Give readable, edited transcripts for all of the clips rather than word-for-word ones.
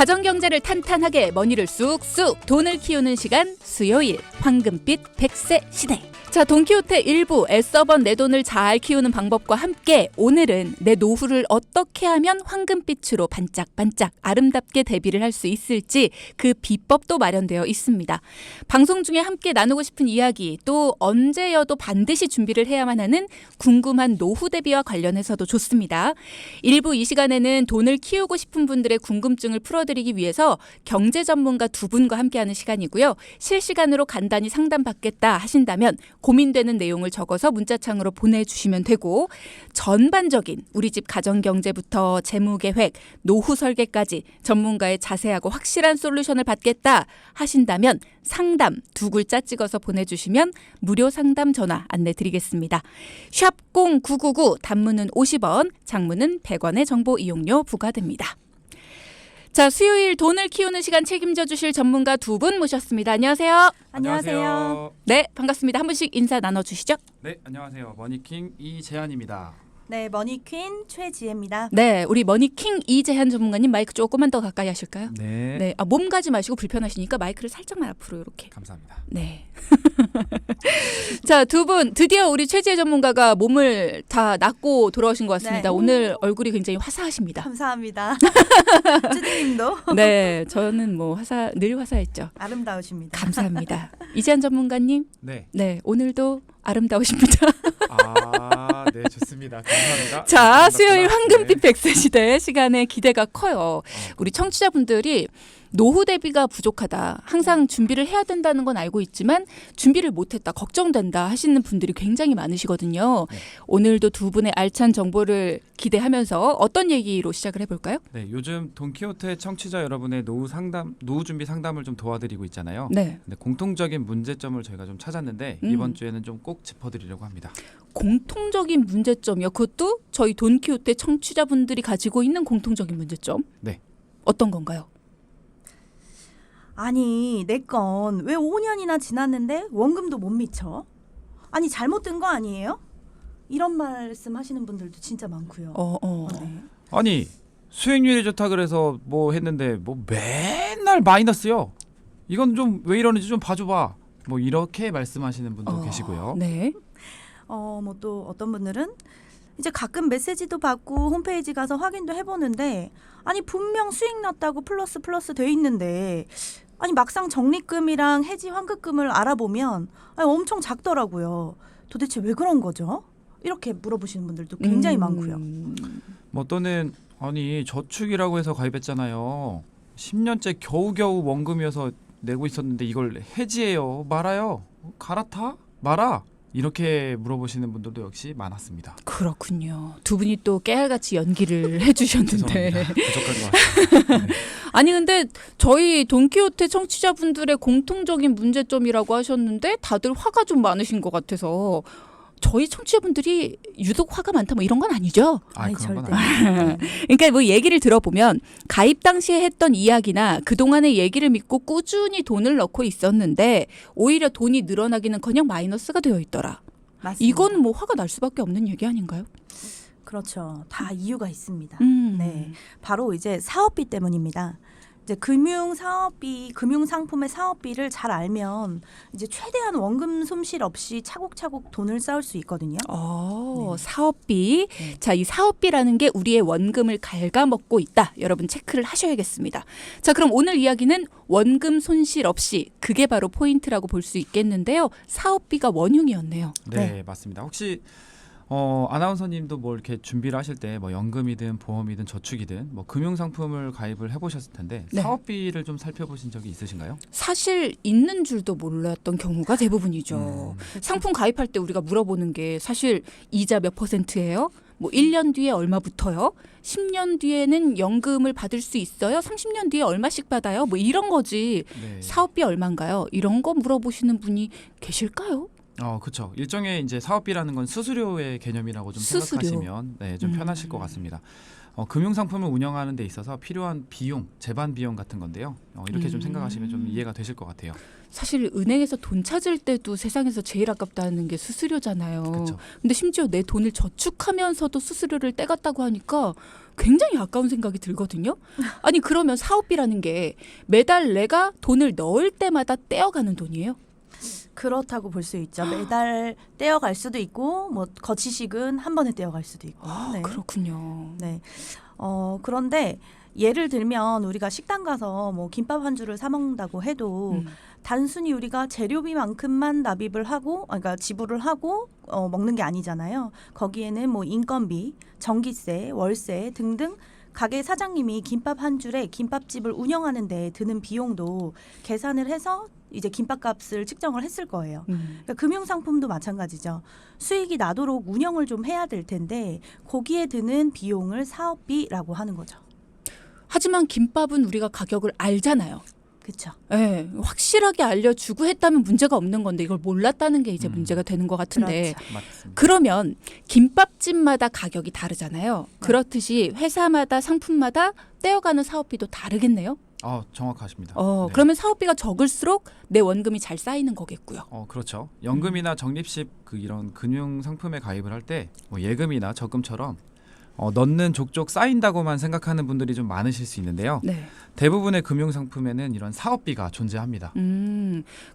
가정경제를 탄탄하게 머니를 쑥쑥 돈을 키우는 시간 수요일 황금빛 100세 시대. 자, 돈키호테 1부 애써본 내 돈을 잘 키우는 방법과 함께 오늘은 내 노후를 어떻게 하면 황금빛으로 반짝반짝 아름답게 대비를 할 수 있을지 그 비법도 마련되어 있습니다. 방송 중에 함께 나누고 싶은 이야기 또 언제여도 반드시 준비를 해야만 하는 궁금한 노후 대비와 관련해서도 좋습니다. 1부 이 시간에는 돈을 키우고 싶은 분들의 궁금증을 풀어드리기 위해서 경제 전문가 두 분과 함께하는 시간이고요. 실시간으로 간단히 상담받겠다 하신다면 고민되는 내용을 적어서 문자창으로 보내주시면 되고 전반적인 우리 집 가정경제부터 재무계획, 노후 설계까지 전문가의 자세하고 확실한 솔루션을 받겠다 하신다면 상담 두 글자 찍어서 보내주시면 무료 상담 전화 안내드리겠습니다. 샵 0999 단문은 50원, 장문은 100원의 정보 이용료 부과됩니다. 자, 수요일 돈을 키우는 시간 책임져 주실 전문가 두 분 모셨습니다. 안녕하세요. 안녕하세요. 네, 반갑습니다. 한 분씩 인사 나눠주시죠. 네, 안녕하세요. 머니킹 이재한입니다. 네, 머니퀸 최지혜입니다. 네, 우리 머니킹 이재한 전문가님 마이크 조금만 더 가까이 하실까요? 네. 네, 몸 가지 마시고 불편하시니까 마이크를 살짝만 앞으로 이렇게. 감사합니다. 네. 자, 두 분 드디어 우리 최지혜 전문가가 몸을 다 낫고 돌아오신 것 같습니다. 네. 오늘 얼굴이 굉장히 화사하십니다. 감사합니다. 쭈디님도 네, 저는 뭐 늘 화사했죠. 아름다우십니다. 감사합니다. 이재한 전문가님, 네. 네, 오늘도 아름다우십니다. 아, 네, 좋습니다. 감사합니다. 자, 수요일 황금빛 네. 100세 시대 시간에 기대가 커요. 우리 청취자분들이 노후 대비가 부족하다. 항상 준비를 해야 된다는 건 알고 있지만 준비를 못했다. 걱정된다 하시는 분들이 굉장히 많으시거든요. 네. 오늘도 두 분의 알찬 정보를 기대하면서 어떤 얘기로 시작을 해볼까요? 네, 요즘 돈키호테 청취자 여러분의 노후 준비 상담을 좀 도와드리고 있잖아요. 네. 근데 공통적인 문제점을 저희가 좀 찾았는데 이번 주에는 좀 꼭 짚어드리려고 합니다. 공통적인 문제점이요. 그것도 저희 돈키호테 청취자분들이 가지고 있는 공통적인 문제점. 네. 어떤 건가요? 아니, 내 건 왜 5년이나 지났는데 원금도 못 미쳐? 아니, 잘못 든 거 아니에요? 이런 말씀 하시는 분들도 진짜 많고요. 네. 아니, 수익률이 좋다 그래서 뭐 했는데 뭐 맨날 마이너스요. 이건 좀 왜 이러는지 좀 봐줘봐. 뭐 이렇게 말씀하시는 분도 계시고요. 네. 뭐 또 어떤 분들은 이제 가끔 메시지도 받고 홈페이지 가서 확인도 해보는데 아니 분명 수익 났다고 플러스 돼 있는데 아니 막상 적립금이랑 해지 환급금을 알아보면 아니, 엄청 작더라고요. 도대체 왜 그런 거죠? 이렇게 물어보시는 분들도 굉장히 많고요. 뭐 또는 아니 저축이라고 해서 가입했잖아요. 10년째 겨우겨우 원금이어서 내고 있었는데 이걸 해지해요. 말아요. 갈아타? 말아. 이렇게 물어보시는 분들도 역시 많았습니다. 그렇군요. 두 분이 또 깨알같이 연기를 해주셨는데. 죄송합니다. 부족한 것 같습니다. 네. 아니 근데 저희 돈키호테 청취자분들의 공통적인 문제점이라고 하셨는데 다들 화가 좀 많으신 것 같아서 저희 청취자분들이 유독 화가 많다 뭐 이런 건 아니죠? 아니, 그런 건 절대. 아니에요. 그러니까 뭐 얘기를 들어보면 가입 당시에 했던 이야기나 그동안의 얘기를 믿고 꾸준히 돈을 넣고 있었는데 오히려 돈이 늘어나기는커녕 마이너스가 되어 있더라. 맞습니다. 이건 뭐 화가 날 수밖에 없는 얘기 아닌가요? 그렇죠. 다 이유가 있습니다. 네. 바로 이제 사업비 때문입니다. 이제 금융상품의 사업비를 잘 알면 이제 최대한 원금 손실 없이 차곡차곡 돈을 쌓을 수 있거든요. 네. 사업비. 네. 자, 이 사업비라는 게 우리의 원금을 갉아먹고 있다. 여러분 체크를 하셔야겠습니다. 자, 그럼 오늘 이야기는 원금 손실 없이 그게 바로 포인트라고 볼 수 있겠는데요. 사업비가 원흉이었네요. 네, 맞습니다. 혹시 아나운서님도 뭐 이렇게 준비를 하실 때 뭐 연금이든 보험이든 저축이든 뭐 금융 상품을 가입을 해보셨을 텐데 네. 사업비를 좀 살펴보신 적이 있으신가요? 사실 있는 줄도 몰랐던 경우가 대부분이죠. 상품 가입할 때 우리가 물어보는 게 사실 이자 몇 %예요? 뭐 1년 뒤에 얼마 붙어요? 10년 뒤에는 연금을 받을 수 있어요? 30년 뒤에 얼마씩 받아요? 뭐 이런 거지. 네. 사업비 얼마인가요? 이런 거 물어보시는 분이 계실까요? 그렇죠. 일종의 이제 사업비라는 건 수수료의 개념이라고 좀 수수료. 생각하시면 좀 편하실 것 같습니다. 금융 상품을 운영하는 데 있어서 필요한 비용, 재반 비용 같은 건데요. 이렇게 좀 생각하시면 좀 이해가 되실 것 같아요. 사실 은행에서 돈 찾을 때도 세상에서 제일 아깝다는 게 수수료잖아요. 그렇죠. 근데 심지어 내 돈을 저축하면서도 수수료를 떼갔다고 하니까 굉장히 아까운 생각이 들거든요. 아니 그러면 사업비라는 게 매달 내가 돈을 넣을 때마다 떼어가는 돈이에요? 그렇다고 볼 수 있죠. 매달 떼어갈 수도 있고 뭐 거치식은 한 번에 떼어갈 수도 있고. 네. 그렇군요. 네. 그런데 예를 들면 우리가 식당 가서 뭐 김밥 한 줄을 사 먹는다고 해도 단순히 우리가 재료비만큼만 납입을 하고, 그러니까 지불을 하고 먹는 게 아니잖아요. 거기에는 뭐 인건비, 전기세, 월세 등등 가게 사장님이 김밥 한 줄에 김밥집을 운영하는 데 드는 비용도 계산을 해서 이제 김밥값을 측정을 했을 거예요. 그러니까 금융상품도 마찬가지죠. 수익이 나도록 운영을 좀 해야 될 텐데 거기에 드는 비용을 사업비라고 하는 거죠. 하지만 김밥은 우리가 가격을 알잖아요. 그렇죠. 네, 확실하게 알려주고 했다면 문제가 없는 건데 이걸 몰랐다는 게 이제 문제가 되는 것 같은데 그렇죠. 맞습니다. 그러면 김밥집마다 가격이 다르잖아요. 그렇듯이 회사마다 상품마다 떼어가는 사업비도 다르겠네요. 정확하십니다. 네. 그러면 사업비가 적을수록 내 원금이 잘 쌓이는 거겠고요. 그렇죠. 연금이나 적립식 이런 금융 상품에 가입을 할 때 뭐 예금이나 적금처럼 넣는 족족 쌓인다고만 생각하는 분들이 좀 많으실 수 있는데요. 네. 대부분의 금융 상품에는 이런 사업비가 존재합니다.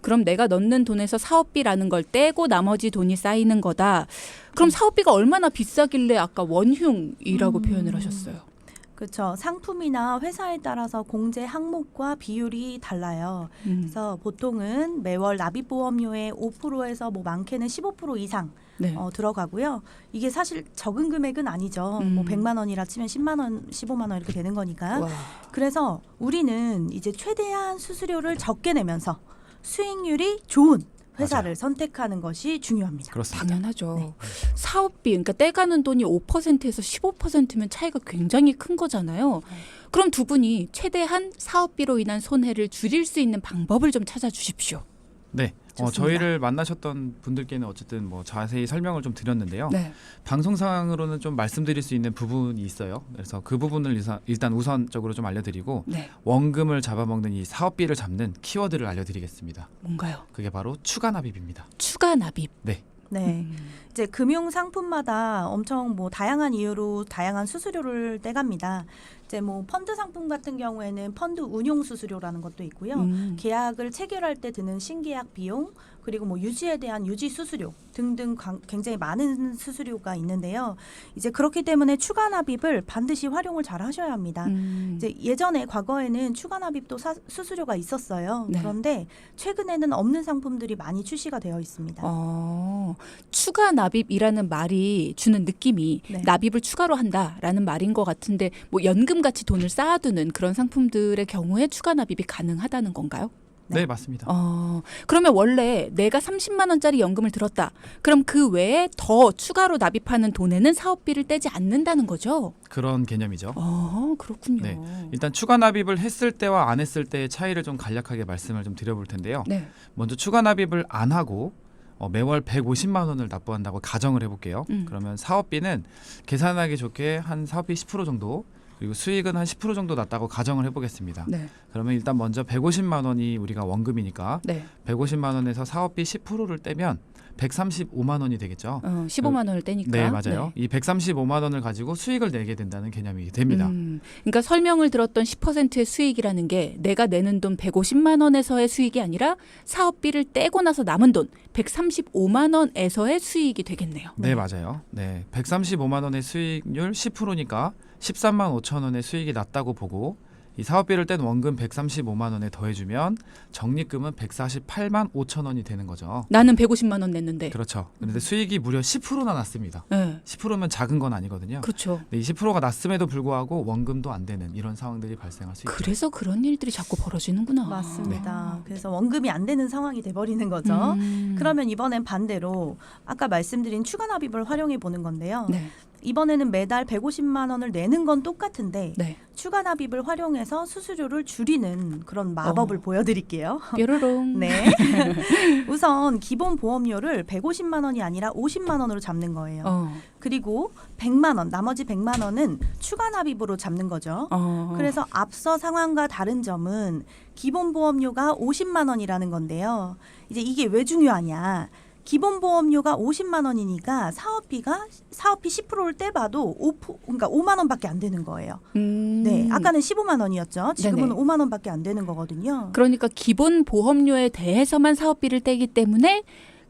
그럼 내가 넣는 돈에서 사업비라는 걸 떼고 나머지 돈이 쌓이는 거다. 그럼 사업비가 얼마나 비싸길래 아까 원흉이라고 표현을 하셨어요? 그렇죠. 상품이나 회사에 따라서 공제 항목과 비율이 달라요. 그래서 보통은 매월 납입보험료의 5%에서 뭐 많게는 15% 이상 네. 들어가고요. 이게 사실 적은 금액은 아니죠. 뭐 100만 원이라 치면 10만 원, 15만 원 이렇게 되는 거니까. 와. 그래서 우리는 이제 최대한 수수료를 적게 내면서 수익률이 좋은 회사를 선택하는 것이 중요합니다. 그렇습니다. 당연하죠. 네. 사업비, 그러니까 떼가는 돈이 5%에서 15%면 차이가 굉장히 큰 거잖아요. 그럼 두 분이 최대한 사업비로 인한 손해를 줄일 수 있는 방법을 좀 찾아주십시오. 네. 좋습니다. 저희를 만나셨던 분들께는 어쨌든 뭐 자세히 설명을 좀 드렸는데요. 네. 방송상으로는 좀 말씀드릴 수 있는 부분이 있어요. 그래서 그 부분을 일단 우선적으로 좀 알려드리고 네. 원금을 잡아먹는 이 사업비를 잡는 키워드를 알려드리겠습니다. 뭔가요? 그게 바로 추가 납입입니다. 추가 납입. 네. 네. 이제 금융 상품마다 엄청 뭐 다양한 이유로 다양한 수수료를 떼갑니다. 이제 뭐 펀드 상품 같은 경우에는 펀드 운용 수수료라는 것도 있고요. 계약을 체결할 때 드는 신계약 비용, 그리고 뭐 유지에 대한 유지 수수료 등등 굉장히 많은 수수료가 있는데요. 이제 그렇기 때문에 추가 납입을 반드시 활용을 잘 하셔야 합니다. 이제 예전에 과거에는 추가 납입도 수수료가 있었어요. 네. 그런데 최근에는 없는 상품들이 많이 출시가 되어 있습니다. 추가 납입이라는 말이 주는 느낌이 네. 납입을 추가로 한다라는 말인 것 같은데 뭐 연금 같이 돈을 쌓아두는 그런 상품들의 경우에 추가 납입이 가능하다는 건가요? 네, 맞습니다. 그러면 원래 내가 30만 원짜리 연금을 들었다. 그럼 그 외에 더 추가로 납입하는 돈에는 사업비를 떼지 않는다는 거죠? 그런 개념이죠. 그렇군요. 네. 일단 추가 납입을 했을 때와 안 했을 때의 차이를 좀 간략하게 말씀을 좀 드려볼 텐데요. 네. 먼저 추가 납입을 안 하고 매월 150만 원을 납부한다고 가정을 해볼게요. 그러면 사업비는 계산하기 좋게 한 사업비 10% 정도, 그리고 수익은 한 10% 정도 났다고 가정을 해보겠습니다. 네. 그러면 일단 먼저 150만 원이 우리가 원금이니까 네. 150만 원에서 사업비 10%를 떼면 135만 원이 되겠죠. 15만 원을 떼니까. 네, 맞아요. 이 135만 원을 가지고 수익을 내게 된다는 개념이 됩니다. 그러니까 설명을 들었던 10%의 수익이라는 게 내가 내는 돈 150만 원에서의 수익이 아니라 사업비를 떼고 나서 남은 돈 135만 원에서의 수익이 되겠네요. 네, 맞아요. 네, 135만 원의 수익률 10%니까 13만 5천 원의 수익이 났다고 보고 이 사업비를 뗀 원금 135만 원에 더해주면 적립금은 148만 5천 원이 되는 거죠. 나는 150만 원 냈는데. 그렇죠. 그런데 수익이 무려 10%나 났습니다. 네. 10%면 작은 건 아니거든요. 그렇죠. 이 10%가 났음에도 불구하고 원금도 안 되는 이런 상황들이 발생할 수 있죠. 그래서 그런 일들이 자꾸 벌어지는구나. 맞습니다. 그래서 원금이 안 되는 상황이 돼버리는 거죠. 그러면 이번엔 반대로 아까 말씀드린 추가 납입을 활용해 보는 건데요. 네. 이번에는 매달 150만 원을 내는 건 똑같은데 네. 추가 납입을 활용해서 수수료를 줄이는 그런 마법을 보여드릴게요. 뾰로롱. 네. 우선 기본 보험료를 150만 원이 아니라 50만 원으로 잡는 거예요. 그리고 100만 원, 나머지 100만 원은 추가 납입으로 잡는 거죠. 그래서 앞서 상황과 다른 점은 기본 보험료가 50만 원이라는 건데요. 이제 이게 왜 중요하냐? 기본보험료가 50만 원이니까 사업비 10%를 떼봐도 그러니까 5만 원밖에 안 되는 거예요. 네, 아까는 15만 원이었죠. 지금은 네네. 5만 원밖에 안 되는 거거든요. 그러니까 기본 보험료에 대해서만 사업비를 떼기 때문에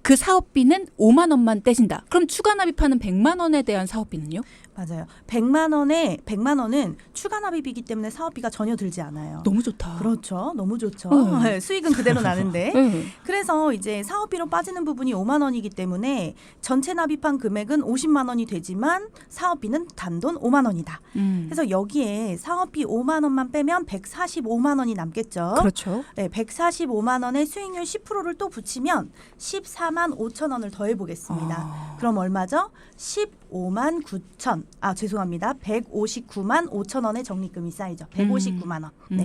그 사업비는 5만 원만 떼진다. 그럼 추가 납입하는 100만 원에 대한 사업비는요? 맞아요. 100만 원은 추가 납입이기 때문에 사업비가 전혀 들지 않아요. 너무 좋다. 그렇죠. 너무 좋죠. 네. 수익은 그대로 나는데. 네. 그래서 이제 사업비로 빠지는 부분이 5만 원이기 때문에 전체 납입한 금액은 50만 원이 되지만 사업비는 단돈 5만 원이다. 그래서 여기에 사업비 5만 원만 빼면 145만 원이 남겠죠. 그렇죠. 네, 145만 원에 수익률 10%를 또 붙이면 14만 5천 원을 더해 보겠습니다. 그럼 얼마죠? 15만 9천. 죄송합니다. 159만 5천 원의 적립금이 쌓이죠. 159만 원. 네.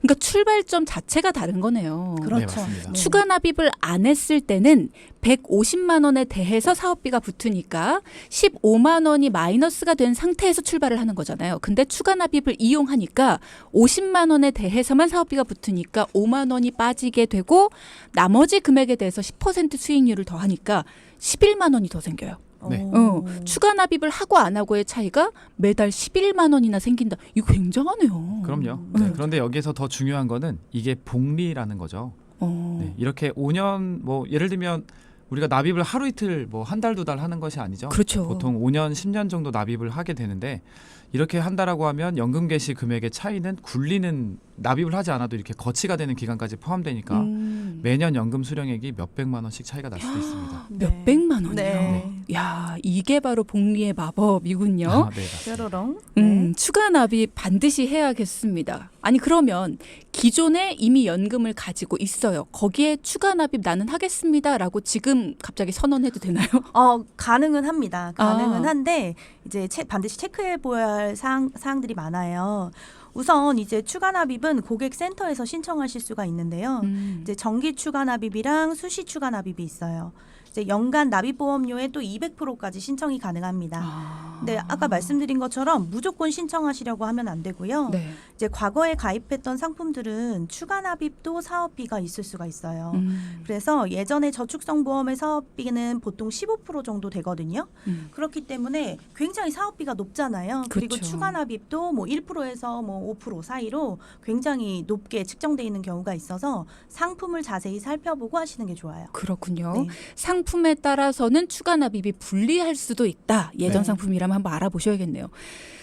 그러니까 출발점 자체가 다른 거네요. 그렇죠. 네, 맞습니다. 네. 추가 납입을 안 했을 때는 150만 원에 대해서 사업비가 붙으니까 15만 원이 마이너스가 된 상태에서 출발을 하는 거잖아요. 근데 추가 납입을 이용하니까 50만 원에 대해서만 사업비가 붙으니까 5만 원이 빠지게 되고 나머지 금액에 대해서 10% 수익률을 더하니까 11만 원이 더 생겨요. 네. 추가 납입을 하고 안 하고의 차이가 매달 11만 원이나 생긴다. 이거 굉장하네요. 그럼요. 네, 그런데 여기서 더 중요한 거는 이게 복리라는 거죠. 네, 이렇게 5년 뭐 예를 들면 우리가 납입을 하루 이틀 뭐 한 달 두 달 하는 것이 아니죠. 그렇죠. 보통 5년 10년 정도 납입을 하게 되는데 이렇게 한다라고 하면 연금 개시 금액의 차이는 굴리는 납입을 하지 않아도 이렇게 거치가 되는 기간까지 포함되니까 매년 연금 수령액이 몇백만 원씩 차이가 날 수도 있습니다. 몇백만 원이요. 네. 야, 이게 바로 복리의 마법이군요. 네, 맞습니다. 뾰로롱. 네. 추가 납입 반드시 해야겠습니다. 아니 그러면 기존에 이미 연금을 가지고 있어요. 거기에 추가 납입 나는 하겠습니다라고 지금 갑자기 선언해도 되나요? 가능은 합니다. 가능은 아. 한데 이제 반드시 체크해 보아야 할 사항들이 많아요. 우선 이제 추가 납입은 고객센터에서 신청하실 수가 있는데요. 이제 정기 추가 납입이랑 수시 추가 납입이 있어요. 이제 연간 납입보험료에 또 200%까지 신청이 가능합니다. 근데 아까 말씀드린 것처럼 무조건 신청하시려고 하면 안 되고요. 네. 이제 과거에 가입했던 상품들은 추가 납입도 사업비가 있을 수가 있어요. 그래서 예전에 저축성 보험의 사업비는 보통 15% 정도 되거든요. 그렇기 때문에 굉장히 사업비가 높잖아요. 그리고 그렇죠. 추가 납입도 뭐 1%에서 뭐 5% 사이로 굉장히 높게 측정되어 있는 경우가 있어서 상품을 자세히 살펴보고 하시는 게 좋아요. 그렇군요. 네. 상품에 따라서는 추가 납입이 불리할 수도 있다. 예전 네. 상품이라면 한번 알아보셔야겠네요.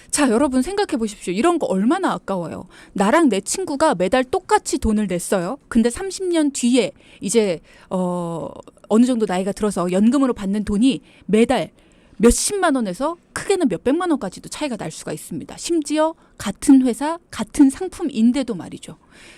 자, 여러분 생각해 보십시오. 이런 거 얼마나 아까워요. 나랑 내 친구가 매달 똑같이 돈을 냈어요. 근데 30년 뒤에 이제 어느 정도 나이가 들어서 연금으로 받는 돈이 매달 몇십만 원에서 크게는 몇백만 원까지도 차이가 날 수가 있습니다. 심지어 같은 회사, 같은 상품인데도 말이죠.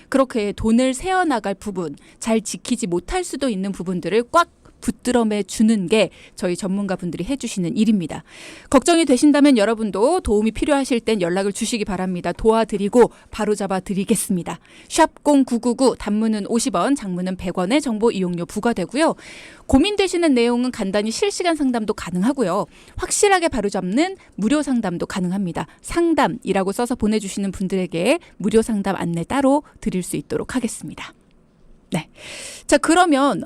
그렇게 돈을 세어나갈 부분, 잘 지키지 못할 수도 있는 부분들을 꽉 붙들어매 주는 게 저희 전문가분들이 해주시는 일입니다. 걱정이 되신다면 여러분도 도움이 필요하실 땐 연락을 주시기 바랍니다. 도와드리고 바로잡아 드리겠습니다. 샵 0999 단문은 50원, 장문은 100원의 정보 이용료 부과되고요. 고민되시는 내용은 간단히 실시간 상담도 가능하고요. 확실하게 바로잡는 무료 상담도 가능합니다. 상담이라고 써서 보내주시는 분들에게 무료 상담 안내 따로 드릴 수 있도록 하겠습니다. 네. 자, 그러면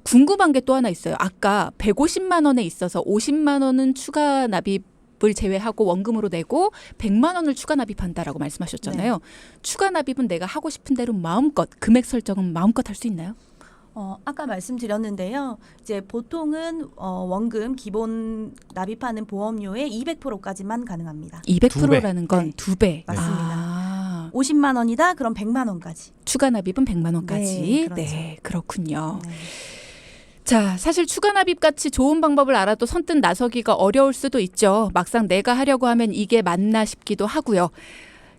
궁금한 게 또 하나 있어요. 아까 150만 원에 있어서 50만 원은 추가 납입을 제외하고 원금으로 내고 100만 원을 추가 납입한다라고 말씀하셨잖아요. 네. 추가 납입은 내가 하고 싶은 대로 마음껏 금액 설정은 마음껏 할 수 있나요? 아까 말씀드렸는데요. 이제 보통은 원금 기본 납입하는 보험료의 200%까지만 가능합니다. 200%라는 건 네. 2배. 맞습니다. 50만 원이다. 그럼 100만 원까지. 추가 납입은 100만 원까지. 네, 그렇죠. 네, 그렇군요. 네. 자, 사실 추가 납입 같이 좋은 방법을 알아도 선뜻 나서기가 어려울 수도 있죠. 막상 내가 하려고 하면 이게 맞나 싶기도 하고요.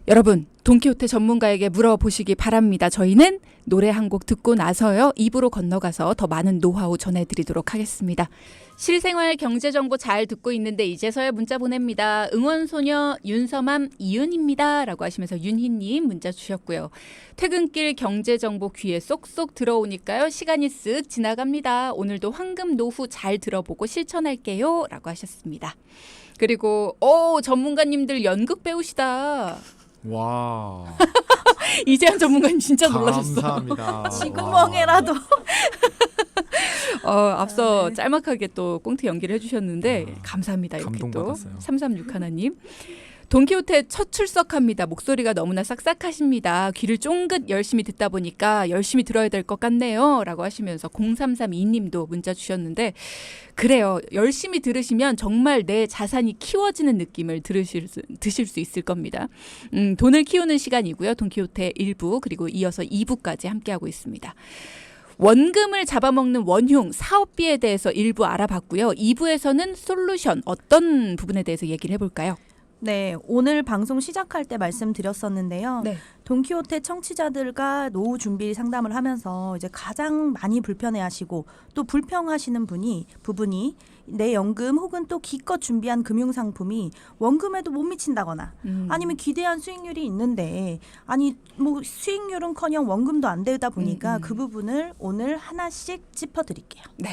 여러분, 돈키호테 전문가에게 물어보시기 바랍니다. 저희는 노래 한 곡 듣고 나서요. 입으로 건너가서 더 많은 노하우 전해드리도록 하겠습니다. 실생활 경제정보 잘 듣고 있는데 이제서야 문자 보냅니다. 응원소녀 윤서맘 이윤입니다. 라고 하시면서 윤희님 문자 주셨고요. 퇴근길 경제정보 귀에 쏙쏙 들어오니까요. 시간이 쓱 지나갑니다. 오늘도 황금 노후 잘 들어보고 실천할게요. 라고 하셨습니다. 그리고 전문가님들 연극 배우시다. 와. 이재한 전문가님 진짜 놀라셨어. 감사합니다. 지금 와. 멍해라도. 앞서 네. 짤막하게 또 꽁트 연기를 해주셨는데 감사합니다. 이렇게 또 감동받았어요. 336 하나님. 돈키호테 첫 출석합니다. 목소리가 너무나 싹싹하십니다. 귀를 쫑긋 열심히 듣다 보니까 열심히 들어야 될 것 같네요. 라고 하시면서 0332님도 문자 주셨는데 그래요. 열심히 들으시면 정말 내 자산이 키워지는 느낌을 드실 수 있을 겁니다. 돈을 키우는 시간이고요. 돈키호테 1부 그리고 이어서 2부까지 함께하고 있습니다. 원금을 잡아먹는 원흉, 사업비에 대해서 일부 알아봤고요. 2부에서는 솔루션 어떤 부분에 대해서 얘기를 해볼까요? 네, 오늘 방송 시작할 때 말씀드렸었는데요. 네. 돈키호테 청취자들과 노후 준비 상담을 하면서 이제 가장 많이 불편해하시고 또 불평하시는 부분이 내 연금 혹은 또 기껏 준비한 금융 상품이 원금에도 못 미친다거나 아니면 기대한 수익률이 있는데 아니 뭐 수익률은커녕 원금도 안 되다 보니까 그 부분을 오늘 하나씩 짚어드릴게요. 네.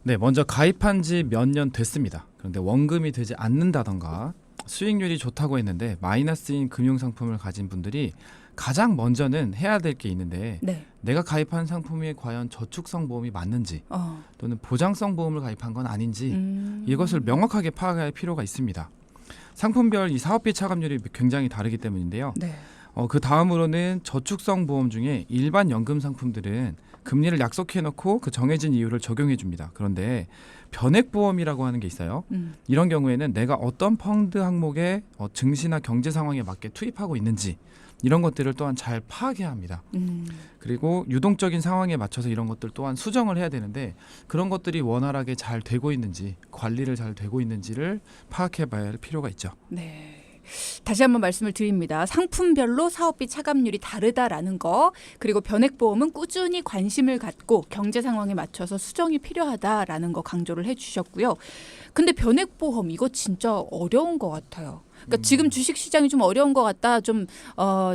네, 먼저 가입한 지 몇 년 됐습니다. 그런데 원금이 되지 않는다던가 수익률이 좋다고 했는데 마이너스인 금융상품을 가진 분들이 가장 먼저는 해야 될 게 있는데 네. 내가 가입한 상품이 과연 저축성 보험이 맞는지 또는 보장성 보험을 가입한 건 아닌지 이것을 명확하게 파악할 필요가 있습니다. 상품별 이 사업비 차감률이 굉장히 다르기 때문인데요. 네. 그 다음으로는 저축성 보험 중에 일반 연금 상품들은 금리를 약속해놓고 그 정해진 이유를 적용해 줍니다. 그런데 변액보험이라고 하는 게 있어요. 이런 경우에는 내가 어떤 펀드 항목에 증시나 경제 상황에 맞게 투입하고 있는지 이런 것들을 또한 잘 파악해야 합니다. 그리고 유동적인 상황에 맞춰서 이런 것들 또한 수정을 해야 되는데 그런 것들이 원활하게 잘 되고 있는지 관리를 잘 되고 있는지를 파악해 봐야 할 필요가 있죠. 네. 다시 한번 말씀을 드립니다. 상품별로 사업비 차감률이 다르다라는 거 그리고 변액보험은 꾸준히 관심을 갖고 경제 상황에 맞춰서 수정이 필요하다라는 거 강조를 해주셨고요. 근데 변액보험 이거 진짜 어려운 것 같아요. 그러니까 지금 주식시장이 좀 어려운 것 같다. 좀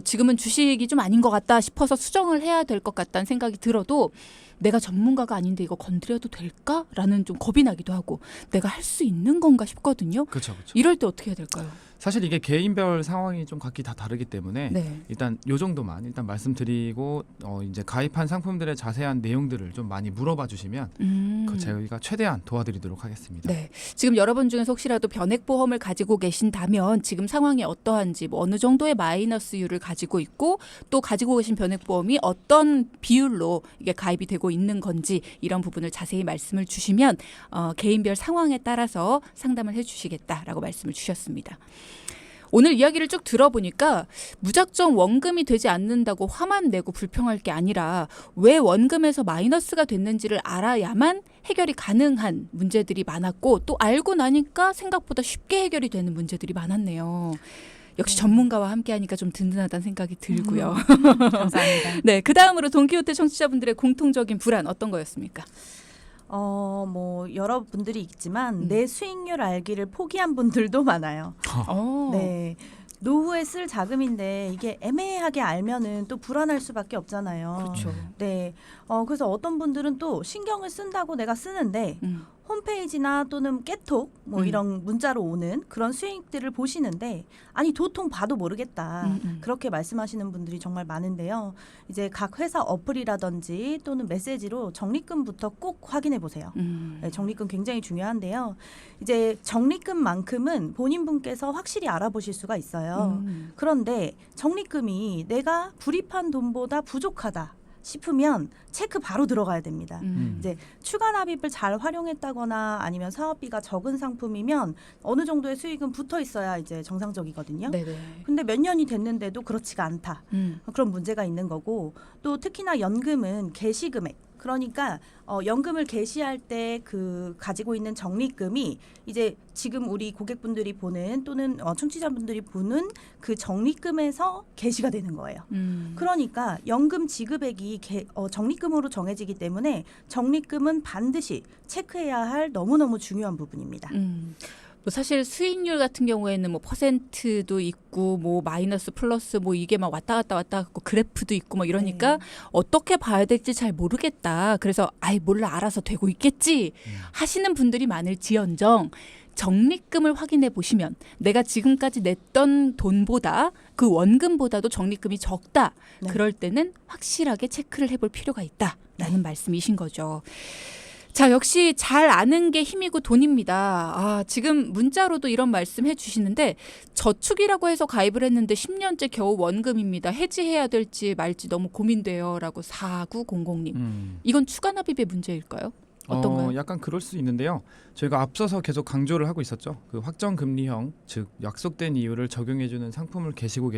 지금은 주식이 좀 아닌 것 같다 싶어서 수정을 해야 될 것 같다는 생각이 들어도 내가 전문가가 아닌데 이거 건드려도 될까라는 좀 겁이 나기도 하고 내가 할 수 있는 건가 싶거든요. 그렇죠, 그렇죠. 이럴 때 어떻게 해야 될까요? 사실 이게 개인별 상황이 좀 각기 다 다르기 때문에 네. 일단 요 정도만 일단 말씀드리고 이제 가입한 상품들의 자세한 내용들을 좀 많이 물어봐 주시면 저희가 최대한 도와드리도록 하겠습니다. 네. 지금 여러분 중에서 혹시라도 변액보험을 가지고 계신다면 지금 상황이 어떠한지 뭐 어느 정도의 마이너스율을 가지고 있고 또 가지고 계신 변액보험이 어떤 비율로 이게 가입이 되고 있는 건지 이런 부분을 자세히 말씀을 주시면 개인별 상황에 따라서 상담을 해주시겠다라고 말씀을 주셨습니다. 오늘 이야기를 쭉 들어보니까 무작정 원금이 되지 않는다고 화만 내고 불평할 게 아니라 왜 원금에서 마이너스가 됐는지를 알아야만 해결이 가능한 문제들이 많았고 또 알고 나니까 생각보다 쉽게 해결이 되는 문제들이 많았네요. 역시 전문가와 함께하니까 좀 든든하다는 생각이 들고요. 감사합니다. 네, 그 다음으로 돈키호테 청취자분들의 공통적인 불안 어떤 거였습니까? 뭐 여러분들이 있지만 내 수익률 알기를 포기한 분들도 많아요. 네. 노후에 쓸 자금인데 이게 애매하게 알면은 또 불안할 수밖에 없잖아요. 그렇죠. 네. 그래서 어떤 분들은 또 신경을 쓴다고 내가 쓰는데 홈페이지나 또는 깨톡 뭐 이런 문자로 오는 그런 수익들을 보시는데 아니 도통 봐도 모르겠다. 그렇게 말씀하시는 분들이 정말 많은데요. 이제 각 회사 어플이라든지 또는 메시지로 적립금부터 꼭 확인해 보세요. 네, 적립금 굉장히 중요한데요. 이제 적립금만큼은 본인분께서 확실히 알아보실 수가 있어요. 그런데 적립금이 내가 불입한 돈보다 부족하다 싶으면 체크 바로 들어가야 됩니다. 이제 추가 납입을 잘 활용했다거나 아니면 사업비가 적은 상품이면 어느 정도의 수익은 붙어 있어야 이제 정상적이거든요. 네네. 근데 몇 년이 됐는데도 그렇지가 않다. 그런 문제가 있는 거고 또 특히나 연금은 개시금액 그러니까 연금을 개시할 때 그 가지고 있는 적립금이 이제 지금 우리 고객분들이 보는 또는 청취자분들이 보는 그 적립금에서 개시가 되는 거예요. 그러니까 연금 지급액이 적립금으로 정해지기 때문에 적립금은 반드시 체크해야 할 너무너무 중요한 부분입니다. 뭐 사실 수익률 같은 경우에는 뭐 퍼센트도 있고 뭐 마이너스 플러스 뭐 이게 막 왔다 갔다 그래프도 있고 뭐 이러니까 어떻게 봐야 될지 잘 모르겠다. 그래서 아이 몰라 알아서 되고 있겠지 하시는 분들이 많을지언정 적립금을 확인해 보시면 내가 지금까지 냈던 돈보다 그 원금보다도 적립금이 적다. 네. 그럴 때는 확실하게 체크를 해볼 필요가 있다라는 말씀이신 거죠. 자, 역시 잘 아는 게 힘이고 돈입니다. 아, 지금 문자로도 이런 말씀 해주시는데 저축이라고 해서 가입을 했는데 10년째 겨우 원금입니다. 해지해야 될지 말지 너무 고민돼요. 라고 4900님. 이건 추가 납입의 문제일까요? 어떤가요? 약간 그럴 수 있는데요. 저희가 앞서서 계속 강조를 하고 있었죠. 그 확정 금리형, 즉 약속된 이율을 적용해주는 상품을 가지고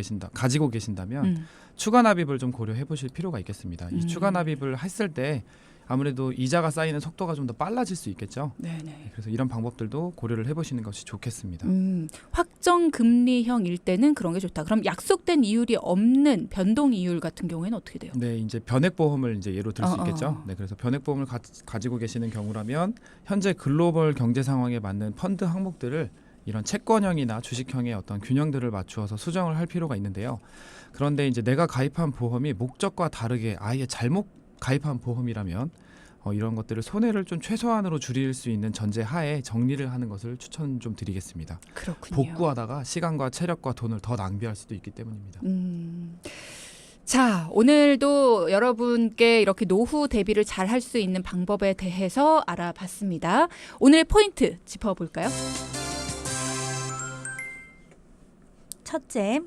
계신다면 추가 납입을 좀 고려해 보실 필요가 있겠습니다. 이 추가 납입을 했을 때 아무래도 이자가 쌓이는 속도가 좀 더 빨라질 수 있겠죠. 네네. 그래서 이런 방법들도 고려를 해보시는 것이 좋겠습니다. 확정 금리형일 때는 그런 게 좋다. 그럼 약속된 이율이 없는 변동 이율 같은 경우에는 어떻게 돼요? 네, 이제 변액보험을 이제 예로 들 수 있겠죠. 네, 그래서 변액보험을 가지고 계시는 경우라면 현재 글로벌 경제 상황에 맞는 펀드 항목들을 이런 채권형이나 주식형의 어떤 균형들을 맞추어서 수정을 할 필요가 있는데요. 그런데 이제 내가 가입한 보험이 목적과 다르게 아예 잘못 가입한 보험이라면 이런 것들을 손해를 좀 최소한으로 줄일 수 있는 전제 하에 정리를 하는 것을 추천 좀 드리겠습니다. 그렇군요. 복구하다가 시간과 체력과 돈을 더 낭비할 수도 있기 때문입니다. 자, 오늘도 여러분께 이렇게 노후 대비를 잘 할 수 있는 방법에 대해서 알아봤습니다. 오늘의 포인트 짚어볼까요? 첫째,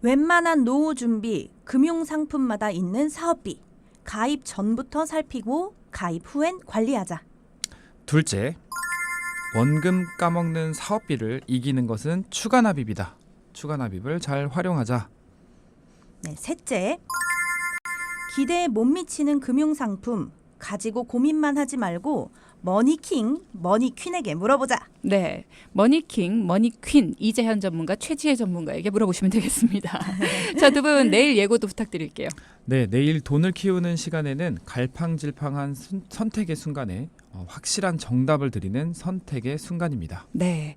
웬만한 노후 준비, 금융 상품마다 있는 사업비. 가입 전부터 살피고 가입 후엔 관리하자. 둘째, 원금 까먹는 사업비를 이기는 것은 추가 납입이다. 추가 납입을 잘 활용하자. 네, 셋째, 기대에 못 미치는 금융 상품 가지고 고민만 하지 말고 머니킹, 머니퀸에게 물어보자. 네, 머니킹, 머니퀸 이재현 전문가, 최지혜 전문가에게 물어보시면 되겠습니다. 자, 두 분 내일 예고도 부탁드릴게요. 네, 내일 돈을 키우는 시간에는 갈팡질팡한 선택의 순간에 확실한 정답을 드리는 선택의 순간입니다. 네,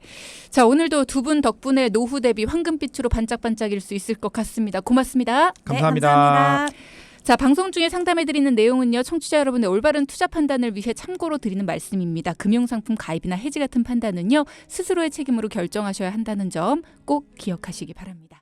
자 오늘도 두 분 덕분에 노후 대비 황금빛으로 반짝반짝일 수 있을 것 같습니다. 고맙습니다. 감사합니다. 네, 감사합니다. 자, 방송 중에 상담해드리는 내용은요, 청취자 여러분의 올바른 투자 판단을 위해 참고로 드리는 말씀입니다. 금융상품 가입이나 해지 같은 판단은요, 스스로의 책임으로 결정하셔야 한다는 점 꼭 기억하시기 바랍니다.